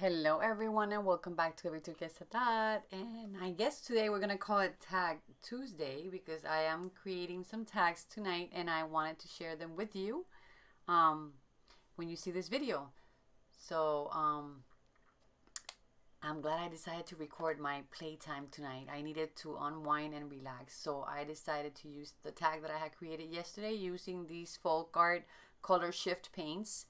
Hello everyone and welcome back to Every Tuesday Sadat. And I guess today we're gonna call it Tag Tuesday because I am creating some tags tonight and I wanted to share them with you um, when you see this video. So I'm glad I decided to record my playtime tonight. I needed to unwind and relax, so I decided to use the tag that I had created yesterday using these folk art color shift paints.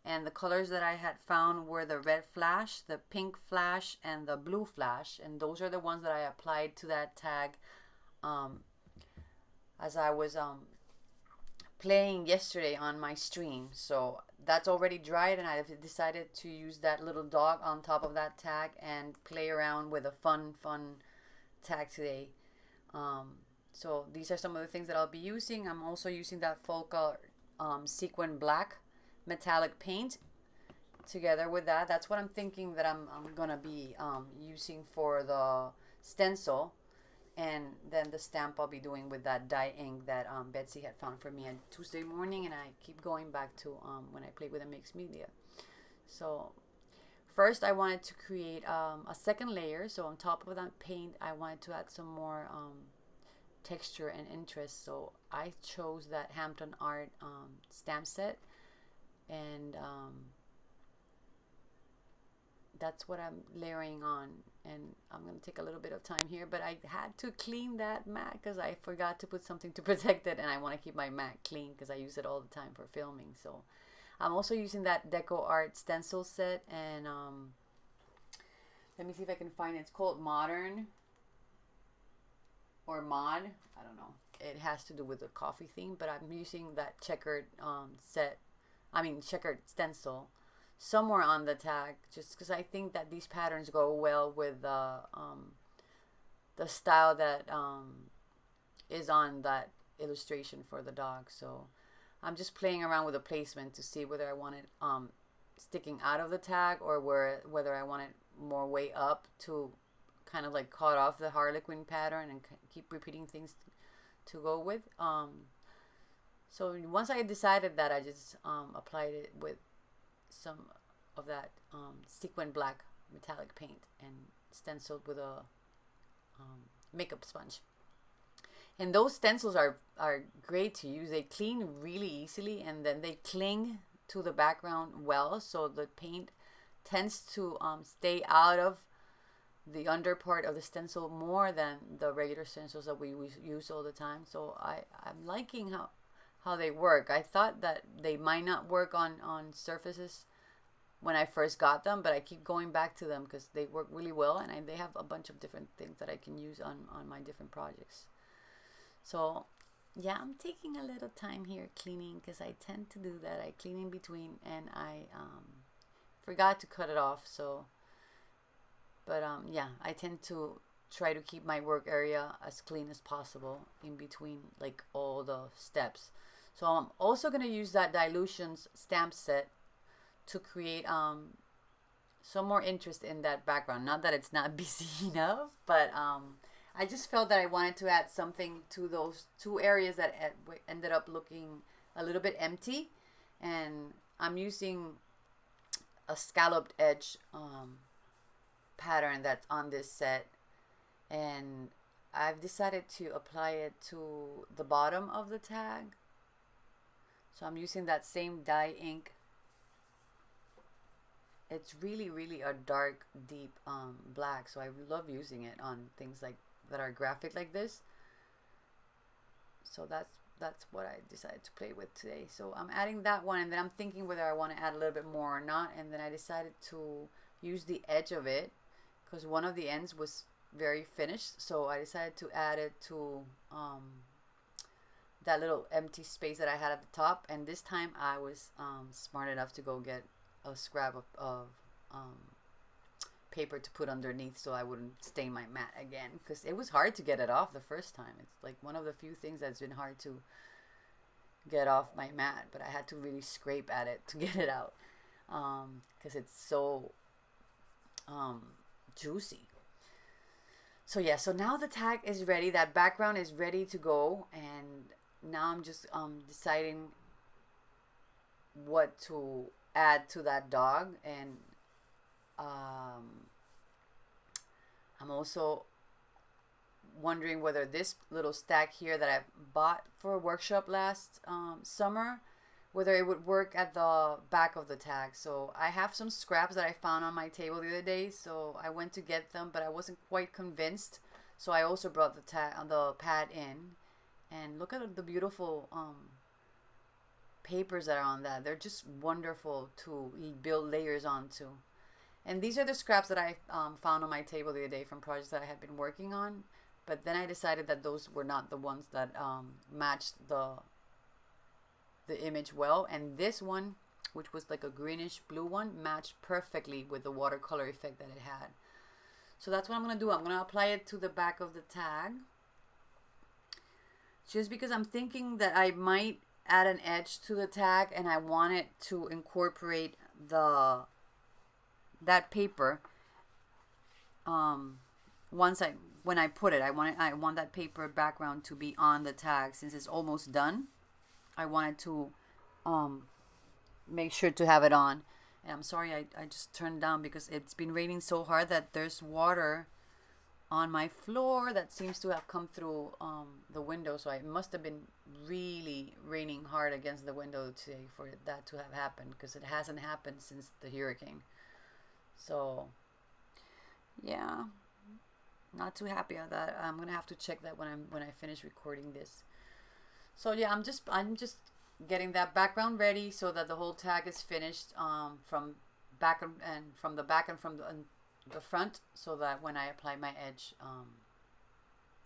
And the colors that I had found were the red flash, the pink flash, and the blue flash. And those are the ones that I applied to that tag um, as I was playing yesterday on my stream. So that's already dried, and I've decided to use that little dog on top of that tag and play around with a fun tag today. So these are some of the things that I'll be using. I'm also using that Folka sequin black metallic paint together with that. That's what I'm thinking that I'm gonna be using for the stencil, and then the stamp I'll be doing with that dye ink that Betsy had found for me on Tuesday morning, and I keep going back to when I play with a mixed media. So first I wanted to create a second layer. So on top of that paint I wanted to add some more texture and interest. So I chose that Hampton Art stamp set, and that's what I'm layering on. And I'm going to take a little bit of time here, but I had to clean that mat because I forgot to put something to protect it, and I want to keep my mat clean because I use it all the time for filming. So I'm also using that Deco Art stencil set, and let me see if I can find it. It's called Modern or Mod. I don't know. It has to do with the coffee theme, but I'm using that checkered checkered stencil somewhere on the tag, just because I think that these patterns go well with the style that is on that illustration for the dog. So I'm just playing around with the placement to see whether I want it sticking out of the tag or whether I want it more way up to kind of like cut off the Harlequin pattern and keep repeating things to go with. So once I decided that, I just applied it with some of that sequin black metallic paint and stenciled with a makeup sponge. And those stencils are great to use. They clean really easily, and then they cling to the background well, so the paint tends to stay out of the under part of the stencil more than the regular stencils that we use all the time. So I'm liking how they work. I thought that they might not work on surfaces when I first got them, but I keep going back to them because they work really well, and they have a bunch of different things that I can use on my different projects. So yeah, I'm taking a little time here cleaning because I tend to do that. I clean in between, and I forgot to cut it off. So, but yeah, I tend to try to keep my work area as clean as possible in between like all the steps. So I'm also going to use that Dilutions stamp set to create some more interest in that background. Not that it's not busy enough, but I just felt that I wanted to add something to those two areas that ended up looking a little bit empty. And I'm using a scalloped edge pattern that's on this set, and I've decided to apply it to the bottom of the tag. So I'm using that same dye ink. It's really a dark, deep black, so I love using it on things like that are graphic like this. So that's what I decided to play with today. So I'm adding that one, and then I'm thinking whether I want to add a little bit more or not. And then I decided to use the edge of it because one of the ends was very finished. So I decided to add it to that little empty space that I had at the top. And this time I was smart enough to go get a scrap of paper to put underneath so I wouldn't stain my mat again, because it was hard to get it off the first time. It's like one of the few things that's been hard to get off my mat, but I had to really scrape at it to get it out because it's so juicy. So yeah, so now the tag is ready, that background is ready to go, and now I'm just deciding what to add to that dog. And Um, I'm also wondering whether this little stack here that I bought for a workshop last summer, whether it would work at the back of the tag. So I have some scraps that I found on my table the other day, so I went to get them, but I wasn't quite convinced. So I also brought the pad in, and look at the beautiful papers that are on that. They're just wonderful to build layers onto. And these are the scraps that I found on my table the other day from projects that I had been working on. But then I decided that those were not the ones that matched the image well. And this one, which was like a greenish blue one, matched perfectly with the watercolor effect that it had. So that's what I'm going to do. I'm going to apply it to the back of the tag. Just because I'm thinking that I might add an edge to the tag and I want it to incorporate that paper. When I put it, I want that paper background to be on the tag since it's almost done. I wanted to make sure to have it on. And I'm sorry, I just turned down because it's been raining so hard that there's water on my floor that seems to have come through the window. So it must have been really raining hard against the window today for that to have happened, because it hasn't happened since the hurricane. So yeah, not too happy about that. I'm gonna have to check that when I finish recording this. So yeah, I'm just getting that background ready so that the whole tag is finished from back and from the back and from the front, so that when I apply my edge,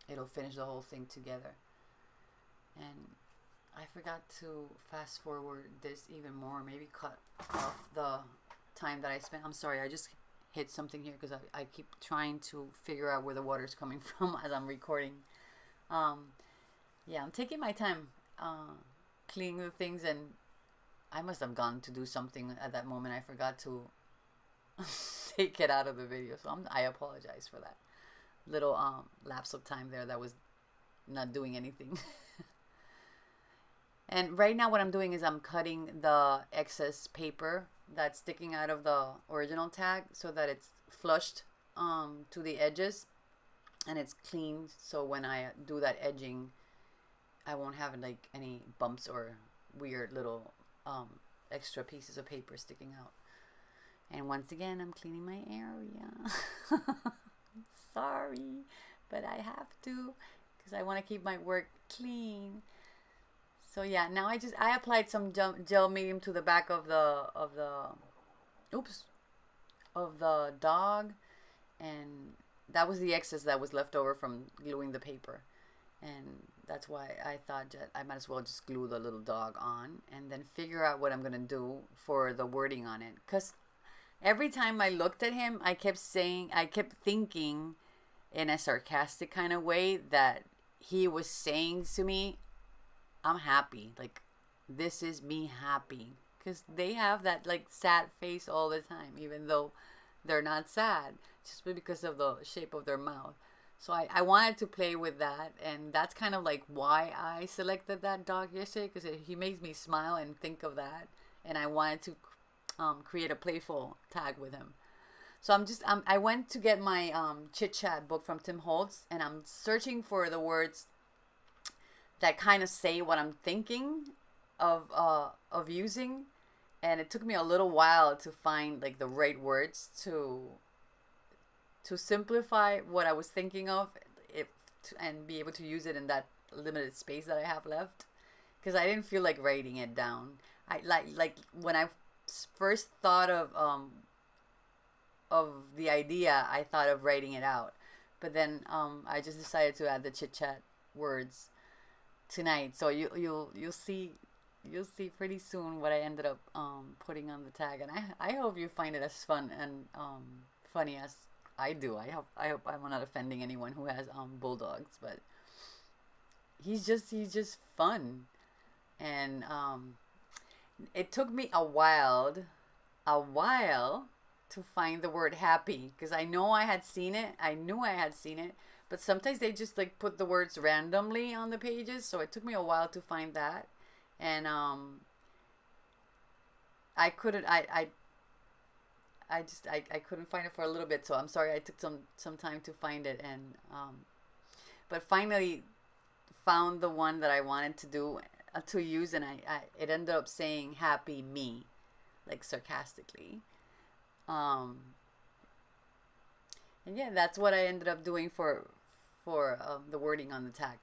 it'll finish the whole thing together. And I forgot to fast forward this even more, maybe cut off the time that I spent. I'm sorry, I just hit something here because I keep trying to figure out where the water's coming from as I'm recording. Yeah, I'm taking my time cleaning the things, and I must have gone to do something at that moment. I forgot to take it out of the video, so I apologize for that little lapse of time there that was not doing anything. And right now what I'm doing is I'm cutting the excess paper that's sticking out of the original tag so that it's flushed to the edges and it's clean, so when I do that edging I won't have like any bumps or weird little extra pieces of paper sticking out. And once again, I'm cleaning my area. Sorry, but I have to because I want to keep my work clean. So yeah, now I applied some gel medium to the back of the dog, and that was the excess that was left over from gluing the paper. And that's why I thought that I might as well just glue the little dog on and then figure out what I'm going to do for the wording on it. Because every time I looked at him, I kept thinking in a sarcastic kind of way that he was saying to me, I'm happy. Like, this is me happy. Because they have that, like, sad face all the time, even though they're not sad, just because of the shape of their mouth. So I wanted to play with that, and that's kind of like why I selected that dog yesterday, because he makes me smile and think of that, and I wanted to create a playful tag with him. So I went to get my Chit Chat book from Tim Holtz, and I'm searching for the words that kind of say what I'm thinking of using, and it took me a little while to find like the right words to simplify what I was thinking of, and be able to use it in that limited space that I have left, because I didn't feel like writing it down. I like when I first thought of the idea, I thought of writing it out, but then I just decided to add the Chit Chat words tonight. So you'll see pretty soon what I ended up putting on the tag, and I hope you find it as fun and funny as I do. I hope I'm not offending anyone who has bulldogs, but he's just fun. And it took me a while to find the word happy, because I knew I had seen it, but sometimes they just like put the words randomly on the pages, so it took me a while to find that. And I couldn't find it for a little bit, so I'm sorry. I took some time to find it, and but finally found the one that I wanted to do to use, and I it ended up saying "Happy Me," like sarcastically. Um, and yeah, that's what I ended up doing for the wording on the tag.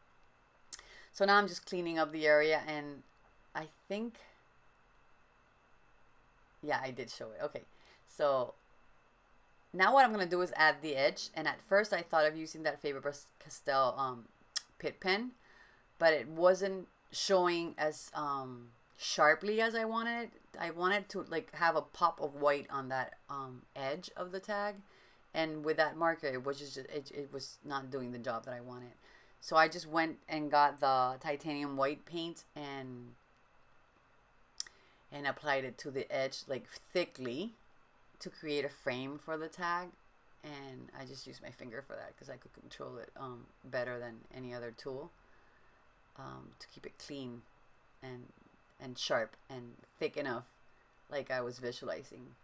So now I'm just cleaning up the area, and I think, yeah, I did show it. Okay, so now what I'm gonna do is add the edge. And at first I thought of using that Faber-Castell pit pen, but it wasn't showing as sharply as I wanted. I wanted to like have a pop of white on that edge of the tag, and with that marker, it was just it was not doing the job that I wanted. So I just went and got the titanium white paint and applied it to the edge like thickly to create a frame for the tag. And I just used my finger for that because I could control it better than any other tool, to keep it clean and sharp and thick enough, like I was visualizing.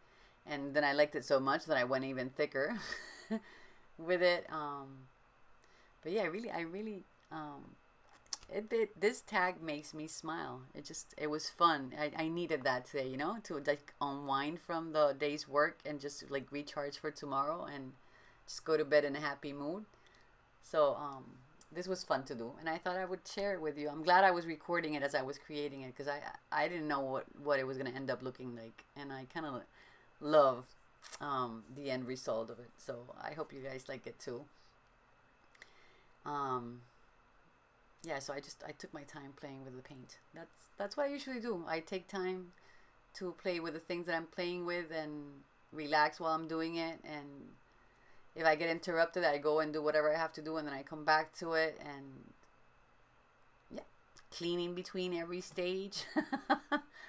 And then I liked it so much that I went even thicker with it. But yeah, I really, this tag makes me smile. It was fun. I needed that today, to like unwind from the day's work and just like recharge for tomorrow and just go to bed in a happy mood. So, this was fun to do, and I thought I would share it with you. I'm glad I was recording it as I was creating it, because I didn't know what it was going to end up looking like, and I kind of love the end result of it. So I hope you guys like it too. Yeah, so I took my time playing with the paint. That's what I usually do. I take time to play with the things that I'm playing with and relax while I'm doing it. And if I get interrupted, I go and do whatever I have to do, and then I come back to it, and yeah, cleaning between every stage.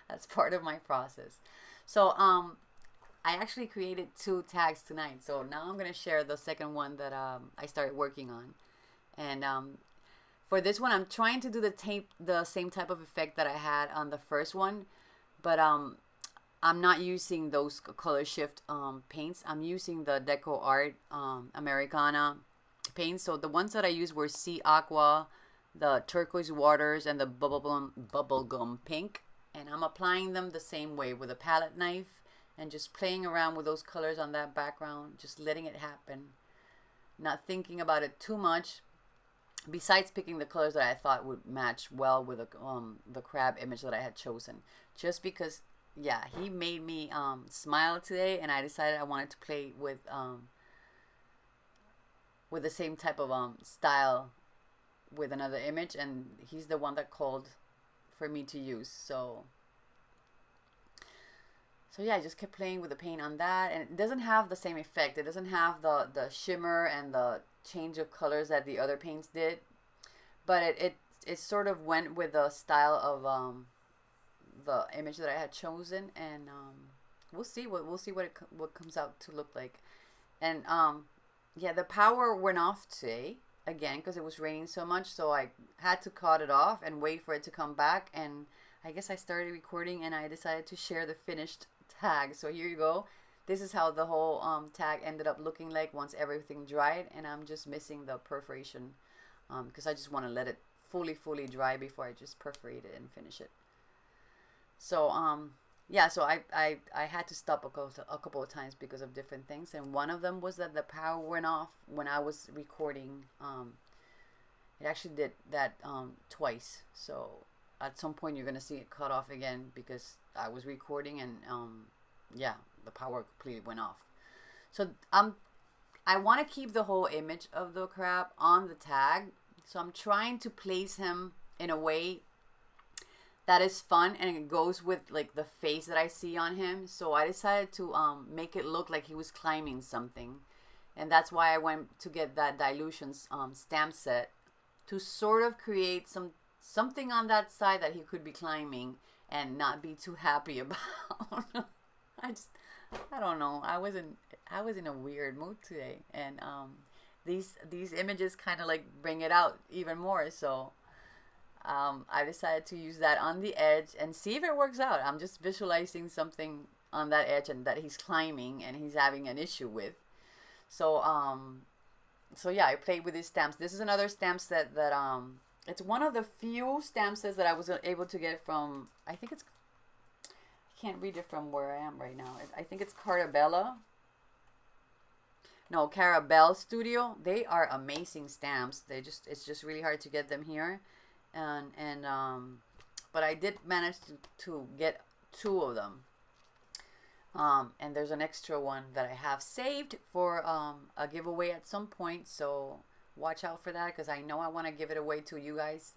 That's part of my process. So I actually created 2 tags tonight. So now I'm gonna share the second one that I started working on. And for this one, I'm trying to do the same type of effect that I had on the first one, but I'm not using those color shift paints. I'm using the Deco Art Americana paints. So the ones that I used were Sea Aqua, the Turquoise Waters, and the Bubblegum Pink. And I'm applying them the same way with a palette knife and just playing around with those colors on that background, just letting it happen, not thinking about it too much. Besides picking the colors that I thought would match well with the crab image that I had chosen, just because, yeah, he made me smile today, and I decided I wanted to play with the same type of style with another image, and he's the one that called for me to use. So yeah, I just kept playing with the paint on that, and it doesn't have the same effect. It doesn't have the shimmer and the change of colors that the other paints did, but it sort of went with the style of the image that I had chosen, and we'll see what comes out to look like. And yeah, the power went off today again because it was raining so much, so I had to cut it off and wait for it to come back. And I guess I started recording, and I decided to share the finished tag. So here you go. This is how the whole tag ended up looking like once everything dried, and I'm just missing the perforation because I just want to let it fully dry before I just perforate it and finish it. So yeah, so I had to stop a couple of times because of different things, and one of them was that the power went off when I was recording. It actually did that twice, so at some point you're gonna see it cut off again because I was recording, and yeah, the power completely went off. So I want to keep the whole image of the crab on the tag, so I'm trying to place him in a way that is fun and it goes with like the face that I see on him. So I decided to make it look like he was climbing something, and that's why I went to get that Dilutions stamp set to sort of create something on that side that he could be climbing and not be too happy about. I don't know. I was in a weird mood today, and these images kind of like bring it out even more. So I decided to use that on the edge and see if it works out. I'm just visualizing something on that edge and that he's climbing and he's having an issue with. So so yeah, I played with these stamps. This is another stamp set that it's one of the few stamp sets that I was able to get from, I think it's, I can't read it from where I am right now. I think it's Cartabella. No, Carabel Studio. They are amazing stamps. It's just really hard to get them here. And but I did manage to get two of them. And there's an extra one that I have saved for a giveaway at some point. So watch out for that, because I know I want to give it away to you guys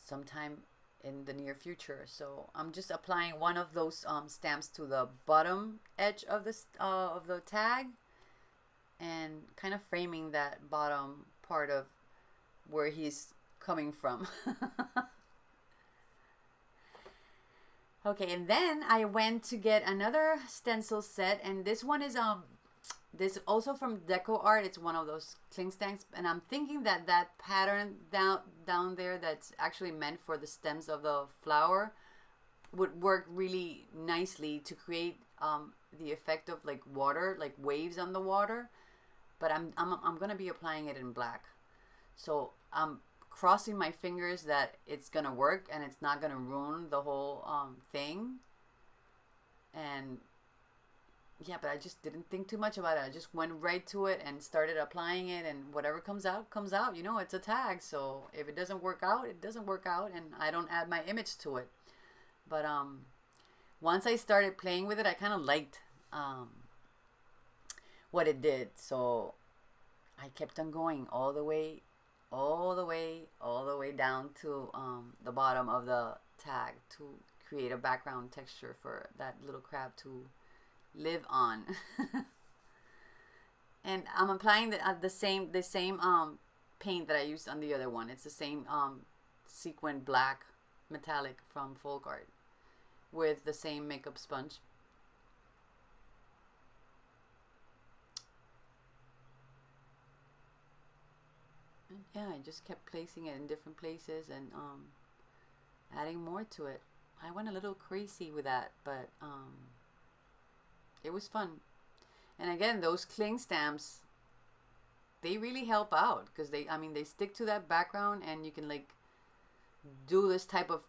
sometime in the near future. So I'm just applying one of those stamps to the bottom edge of the tag, and kind of framing that bottom part of where he's coming from. Okay, and then I went to get another stencil set, and this one is this also from Deco Art. It's one of those cling stamps, and I'm thinking that that pattern down there that's actually meant for the stems of the flower would work really nicely to create the effect of like water, like waves on the water. But I'm gonna be applying it in black, so I'm crossing my fingers that it's gonna work and it's not gonna ruin the whole thing. And yeah, but I just didn't think too much about it. I just went right to it and started applying it, and whatever comes out comes out. You know, it's a tag, so if it doesn't work out, it doesn't work out, and I don't add my image to it. But once I started playing with it, I kind of liked what it did, so I kept on going all the way down to the bottom of the tag to create a background texture for that little crab to live on. And I'm applying the same paint that I used on the other one. It's the same sequin black metallic from Folk Art with the same makeup sponge. Yeah, I just kept placing it in different places and adding more to it. I went a little crazy with that, but it was fun. And again, those cling stamps, they really help out, because they stick to that background, and you can like do this type of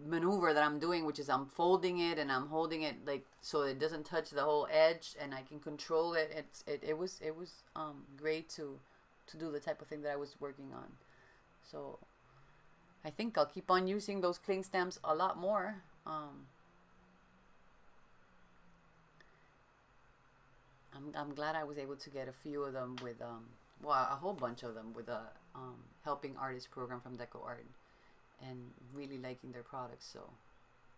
maneuver that I'm doing, which is I'm folding it and I'm holding it like so it doesn't touch the whole edge, and I can control it. It was great to do the type of thing that I was working on. So I think I'll keep on using those cling stamps a lot more. I'm glad I was able to get a few of them with well, a whole bunch of them with a helping artist program from Deco Art, and really liking their products. So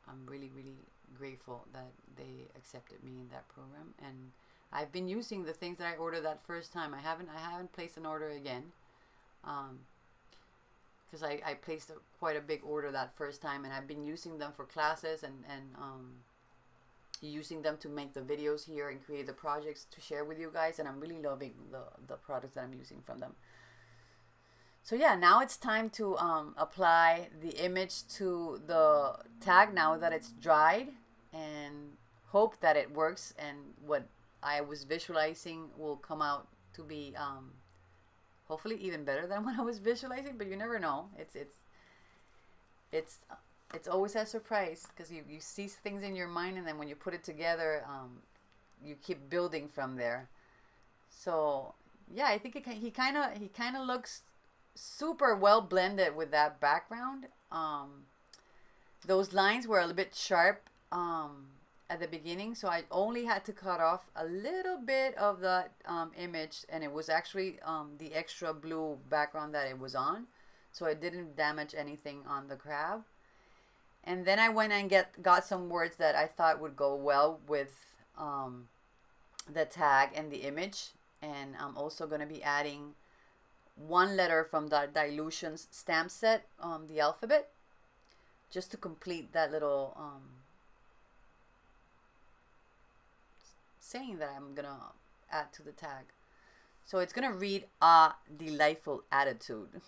I'm really grateful that they accepted me in that program, and I've been using the things that I ordered that first time. I haven't placed an order again, because I placed quite a big order that first time, and I've been using them for classes and using them to make the videos here and create the projects to share with you guys, and I'm really loving the products that I'm using from them. So yeah, now it's time to apply the image to the tag now that it's dried, and hope that it works and what I was visualizing will come out to be hopefully even better than what I was visualizing, but you never know. It's always a surprise, because you see things in your mind, and then when you put it together, you keep building from there. So yeah, I think he kind of looks super well blended with that background. Those lines were a little bit sharp at the beginning, so I only had to cut off a little bit of that image, and it was actually the extra blue background that it was on, so it didn't damage anything on the crab. And then I went and got some words that I thought would go well with the tag and the image. And I'm also going to be adding one letter from the Dilutions stamp set, the alphabet, just to complete that little saying that I'm going to add to the tag. So it's going to read, "A delightful attitude."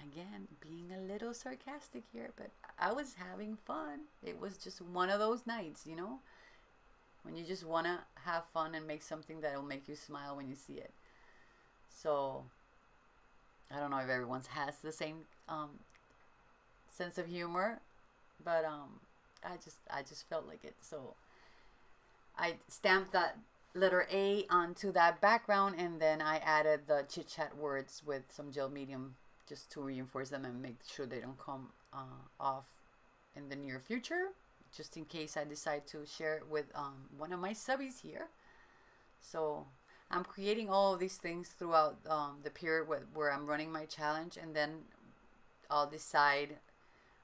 again, being a little sarcastic here, but I was having fun. It was just one of those nights, you know, when you just want to have fun and make something that will make you smile when you see it. So I don't know if everyone has the same sense of humor, but I just felt like it. So I stamped that letter A onto that background, and then I added the chit chat words with some gel medium just to reinforce them and make sure they don't come off in the near future, just in case I decide to share it with one of my subbies here. So I'm creating all of these things throughout the period where I'm running my challenge, and then I'll decide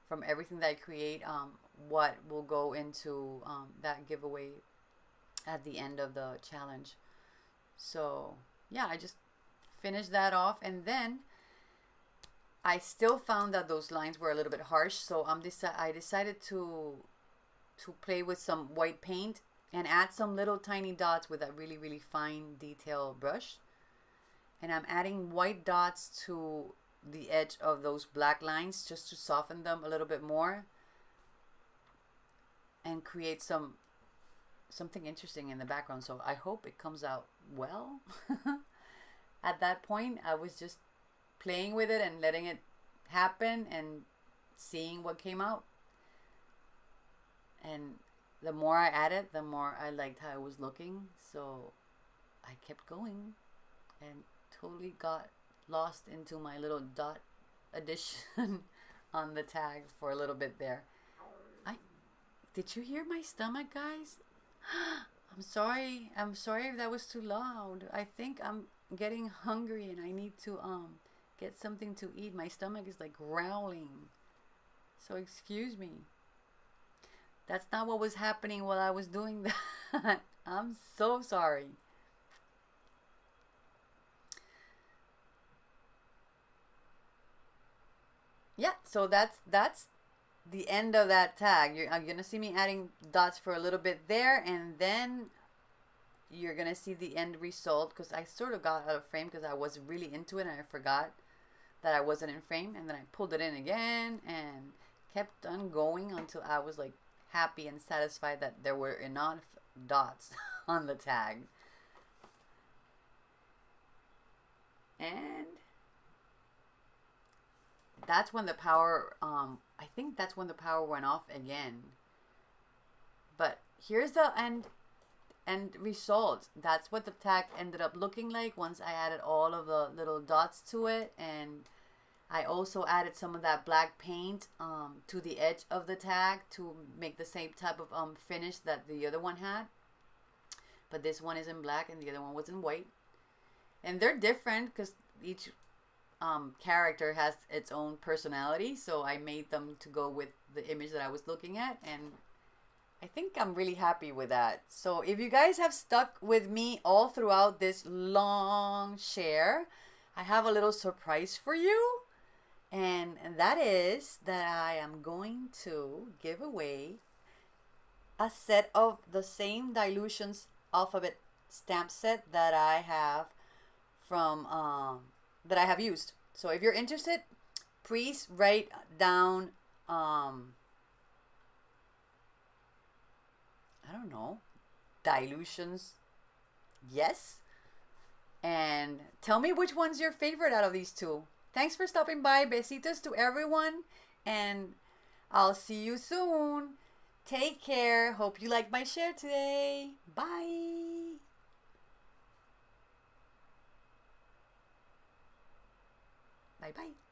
from everything that I create what will go into that giveaway at the end of the challenge. So yeah, I just finished that off, and then I still found that those lines were a little bit harsh, so I decided to play with some white paint and add some little tiny dots with a really, really fine detail brush. And I'm adding white dots to the edge of those black lines just to soften them a little bit more and create something interesting in the background. So I hope it comes out well. At that point, I was just playing with it and letting it happen and seeing what came out. And the more I added, the more I liked how it was looking. So I kept going and totally got lost into my little dot addition on the tag for a little bit there. Did you hear my stomach, guys? I'm sorry if that was too loud. I think I'm getting hungry and I need to get something to eat. My stomach is like growling. So excuse me. That's not what was happening while I was doing that. I'm so sorry. Yeah, so that's the end of that tag. You're gonna see me adding dots for a little bit there, and then you're gonna see the end result, because I sort of got out of frame because I was really into it and I forgot that I wasn't in frame, and then I pulled it in again and kept on going until I was like happy and satisfied that there were enough dots on the tag. And that's when the power I think that's when the power went off again. But here's the end result. That's what the tag ended up looking like once I added all of the little dots to it. And I also added some of that black paint to the edge of the tag to make the same type of finish that the other one had. But this one is in black and the other one was in white. And they're different because each character has its own personality. So I made them to go with the image that I was looking at. And I think I'm really happy with that. So if you guys have stuck with me all throughout this long share, I have a little surprise for you. And that is that I am going to give away a set of the same Dylusions alphabet stamp set that I have from that I have used. So if you're interested, please write down I don't know, Dylusions, yes, and tell me which one's your favorite out of these two. Thanks for stopping by. Besitos to everyone, and I'll see you soon. Take care. Hope you liked my share today. Bye. Bye-bye.